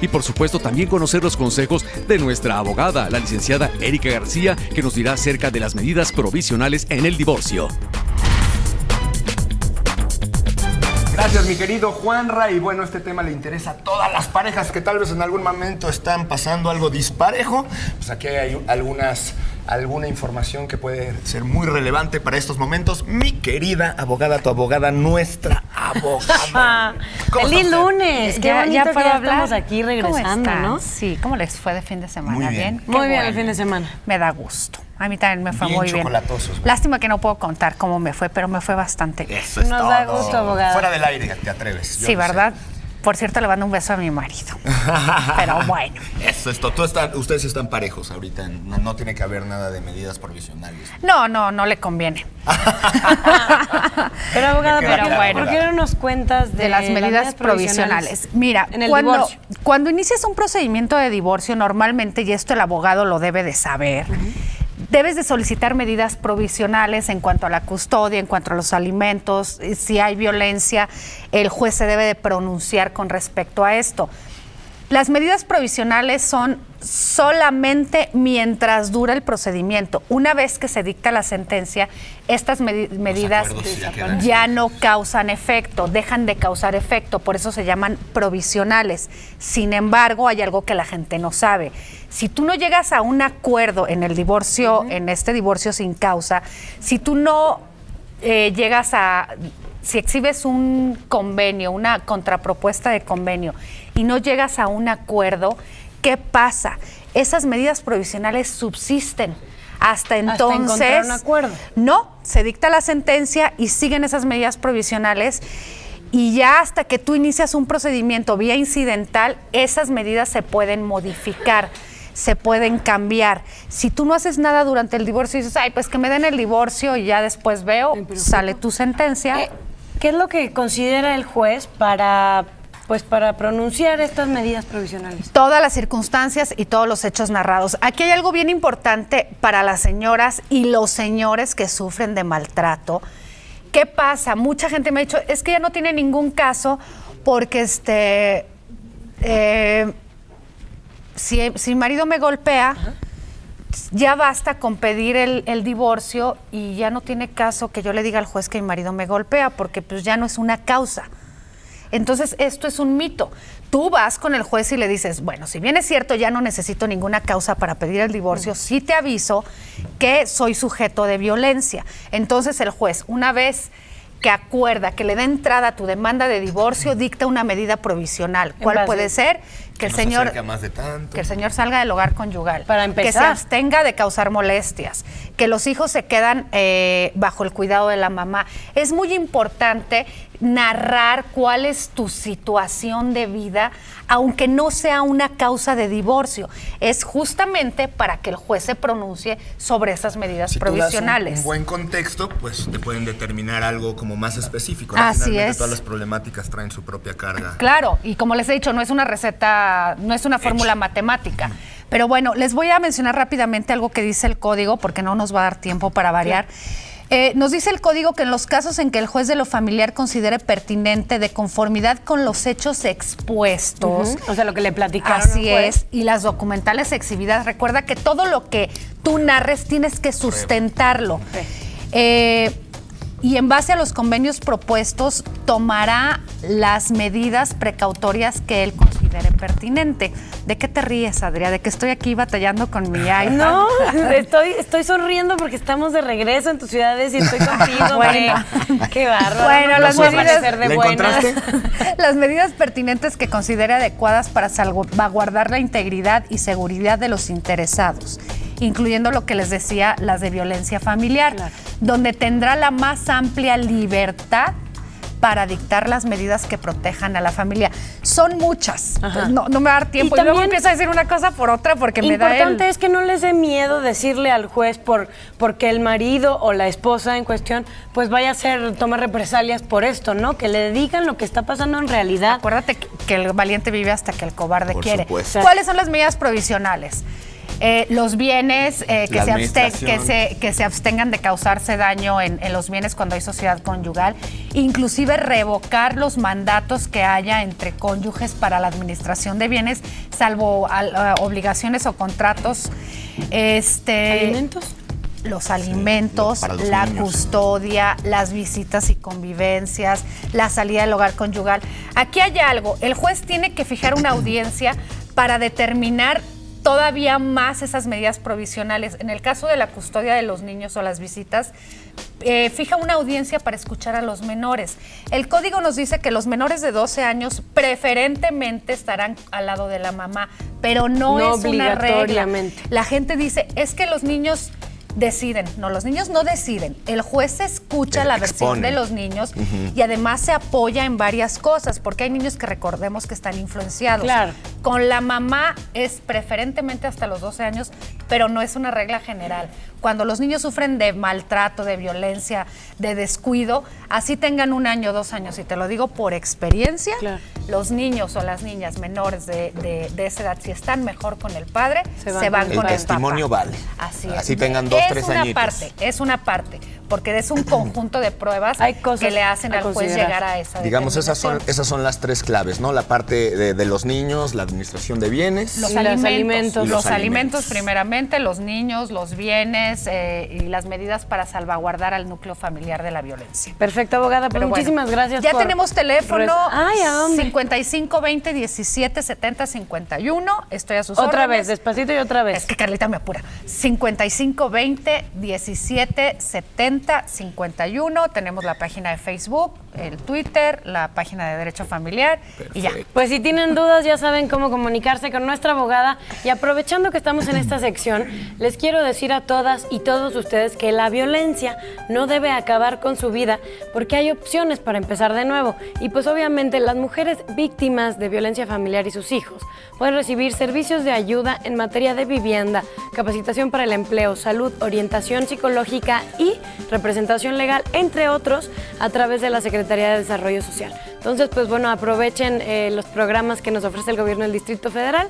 y por supuesto también conocer los consejos de nuestra abogada, la licenciada Erika García, que nos dirá acerca de las medidas provisionales en el divorcio. Gracias, mi querido Juanra. Y bueno, este tema le interesa a todas las parejas que tal vez en algún momento están pasando algo disparejo. Pues aquí hay alguna información que puede ser muy relevante para estos momentos. Mi querida abogada, tu abogada, nuestra abogada. ¡Feliz lunes! Qué bonito ya para estamos hablar. aquí regresando, ¿no? Sí, ¿cómo les fue de fin de semana? Muy bien. Qué Muy bien bueno. el fin de semana. Me da gusto. A mí también me fue Bien muy bien. chocolatosos. Lástima que no puedo contar cómo me fue, pero me fue bastante bien. Eso es Nos todo. da gusto, abogada. Fuera del aire te atreves. Yo Sí, lo sé. ¿verdad? Por cierto, le mando un beso a mi marido. Pero bueno. Eso es todo. Ustedes están parejos ahorita. No tiene que haber nada de medidas provisionales. No le conviene. Pero abogada, Me queda pero claro, bueno. ¿por qué no nos cuentas De las medidas provisionales. Mira, en el divorcio? cuando inicias un procedimiento de divorcio, normalmente, y esto el abogado lo debe de saber, debes de solicitar medidas provisionales en cuanto a la custodia, en cuanto a los alimentos. Si hay violencia, el juez se debe de pronunciar con respecto a esto. Las medidas provisionales son solamente mientras dura el procedimiento. Una vez que se dicta la sentencia, estas medidas acuerdos ya quedan. ya no causan efecto, dejan de causar efecto, por eso se llaman provisionales. Sin embargo, hay algo que la gente no sabe. Si tú no llegas a un acuerdo en el divorcio, en este divorcio sin causa, si tú no llegas a... Si exhibes un convenio, una contrapropuesta de convenio y no llegas a un acuerdo, ¿qué pasa? Esas medidas provisionales subsisten. Hasta entonces, encontrar un acuerdo. No, se dicta la sentencia y siguen esas medidas provisionales y ya hasta que tú inicias un procedimiento vía incidental, esas medidas se pueden modificar, se pueden cambiar. Si tú no haces nada durante el divorcio y dices, ay, pues que me den el divorcio y ya después veo, sale tu sentencia. ¿Qué es lo que considera el juez para pronunciar estas medidas provisionales? Todas las circunstancias y todos los hechos narrados. Aquí hay algo bien importante para las señoras y los señores que sufren de maltrato. ¿Qué pasa? Mucha gente me ha dicho, es que ya no tiene ningún caso porque si mi marido me golpea, ya basta con pedir el divorcio y ya no tiene caso que yo le diga al juez que mi marido me golpea porque pues ya no es una causa. Entonces, esto es un mito. Tú vas con el juez y le dices, bueno, si bien es cierto, ya no necesito ninguna causa para pedir el divorcio, sí te aviso que soy sujeto de violencia. Entonces, el juez, una vez que acuerda que le dé entrada a tu demanda de divorcio, dicta una medida provisional. ¿Cuál puede ser? Que el señor salga del hogar conyugal. Para empezar. Que se abstenga de causar molestias. Que los hijos se quedan bajo el cuidado de la mamá. Es muy importante narrar cuál es tu situación de vida, aunque no sea una causa de divorcio. Es justamente para que el juez se pronuncie sobre esas medidas provisionales. Si tú das un buen contexto, pues te pueden determinar algo como más específico. Así Finalmente, es. todas las problemáticas traen su propia carga. Claro, y como les he dicho, no es una receta, no es una fórmula matemática. Pero bueno, les voy a mencionar rápidamente algo que dice el código, porque no nos va a dar tiempo para variar. Nos dice el código que en los casos en que el juez de lo familiar considere pertinente, de conformidad con los hechos expuestos, O sea, lo que le platicaron así al juez. es, y las documentales exhibidas, recuerda que todo lo que tú narres tienes que sustentarlo. Y en base a los convenios propuestos, tomará las medidas precautorias que él considere pertinente. ¿De qué te ríes, Adrià? ¿De que estoy aquí batallando con mi iPad? No, estoy sonriendo porque estamos de regreso en tus ciudades y estoy contigo. Bueno. Qué bárbaro. Bueno, no las puedo medidas- amanecer de ¿La buenas. encontraste? Las medidas pertinentes que considere adecuadas para salvaguardar la integridad y seguridad de los interesados, incluyendo lo que les decía, las de violencia familiar, Claro. donde tendrá la más amplia libertad para dictar las medidas que protejan a la familia. Son muchas. Ajá. No me va a dar tiempo. Y Y luego también- empiezo a decir una cosa por otra porque me da Importante es que no les dé miedo decirle al juez porque el marido o la esposa en cuestión pues vaya a tomar represalias por esto, ¿no? Que le digan lo que está pasando en realidad. Acuérdate que el valiente vive hasta que el cobarde Por quiere. supuesto. ¿Cuáles son las medidas provisionales? Los bienes La administración. que se abstengan de causarse daño en los bienes cuando hay sociedad conyugal, inclusive revocar los mandatos que haya entre cónyuges para la administración de bienes, salvo obligaciones o contratos. ¿Alimentos? Los alimentos, para los la niños. custodia, las visitas y convivencias, la salida del hogar conyugal. Aquí hay algo, el juez tiene que fijar una audiencia para determinar todavía más esas medidas provisionales. En el caso de la custodia de los niños o las visitas, fija una audiencia para escuchar a los menores. El código nos dice que los menores de 12 años preferentemente estarán al lado de la mamá, pero no es una regla. obligatoriamente. La gente dice, es que los niños deciden. No, los niños no deciden. El juez escucha la versión Expone. de los niños y además se apoya en varias cosas, porque hay niños que recordemos que están influenciados. Claro. Con la mamá es preferentemente hasta los 12 años, pero no es una regla general. Cuando los niños sufren de maltrato, de violencia, de descuido, así tengan 1 año, 2 años, y te lo digo por experiencia, Claro. los niños o las niñas menores de esa edad, si están mejor con el padre, Se se van van con con el el testimonio papá. vale. Así Así es. tengan 2, 3 añitos. Es una parte, porque es un conjunto de pruebas Hay cosas que le hacen a al juez considerar. llegar a esa Digamos, esas determinación. son las 3 claves, ¿no? La parte de los niños, la administración de bienes. Los Y los alimentos, alimentos. los Los alimentos alimentos. primeramente, los niños, los bienes y las medidas para salvaguardar al núcleo familiar de la violencia. Perfecto, abogada. Pues Pero bueno, muchísimas gracias. Ya por tenemos teléfono. Ay, ¿a dónde? 55 20 17 70 51. Estoy a sus Otra órdenes. vez, despacito y otra vez. Es que Carlita me apura. 55 20 17 70 51. Tenemos la página de Facebook, el Twitter, la página de Derecho Familiar y ya. Pues si tienen dudas ya saben cómo comunicarse con nuestra abogada, y aprovechando que estamos en esta sección, les quiero decir a todas y todos ustedes que la violencia no debe acabar con su vida, porque hay opciones para empezar de nuevo, y pues obviamente las mujeres víctimas de violencia familiar y sus hijos pueden recibir servicios de ayuda en materia de vivienda, capacitación para el empleo, salud, orientación psicológica y representación legal, entre otros, a través de la Secretaría de Desarrollo Social. Entonces, pues bueno, aprovechen los programas que nos ofrece el gobierno del Distrito Federal.